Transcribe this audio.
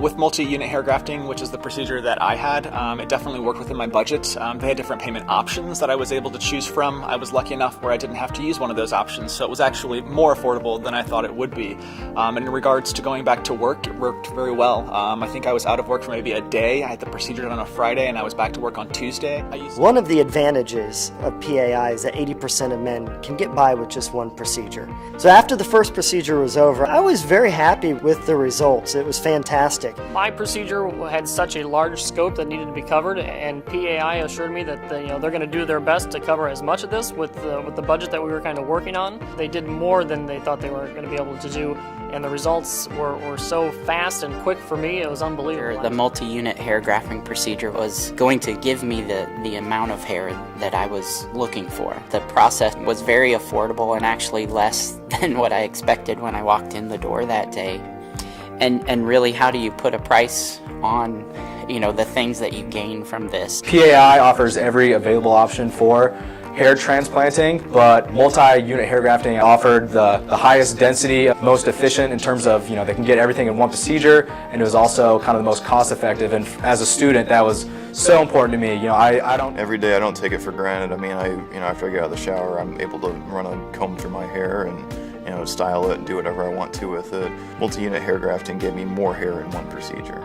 With multi-unit hair grafting, which is the procedure that I had, it definitely worked within my budget. They had different payment options that I was able to choose from. I was lucky enough where I didn't have to use one of those options, so it was actually more affordable than I thought it would be. And in regards to going back to work, it worked very well. I think I was out of work for maybe a day. I had the procedure done on a Friday and I was back to work on Tuesday. One of the advantages of PAI is that 80% of men can get by with just one procedure. So after the first procedure was over, I was very happy with the results. It was fantastic. My procedure had such a large scope that needed to be covered, and PAI assured me that they're going to do their best to cover as much of this with the budget that we were kind of working on. They did more than they thought they were going to be able to do, and the results were so fast and quick for me, it was unbelievable. The multi-unit hair grafting procedure was going to give me the amount of hair that I was looking for. The process was very affordable and actually less than what I expected when I walked in the door that day. And really, how do you put a price on, the things that you gain from this? PAI offers every available option for hair transplanting, but multi-unit hair grafting offered the highest density, most efficient in terms of, they can get everything in one procedure, and it was also kind of the most cost-effective. And as a student, that was so important to me. I don't... Every day I don't take it for granted. I mean, after I get out of the shower, I'm able to run a comb through my hair and style it and do whatever I want to with it. Multi-unit hair grafting gave me more hair in one procedure.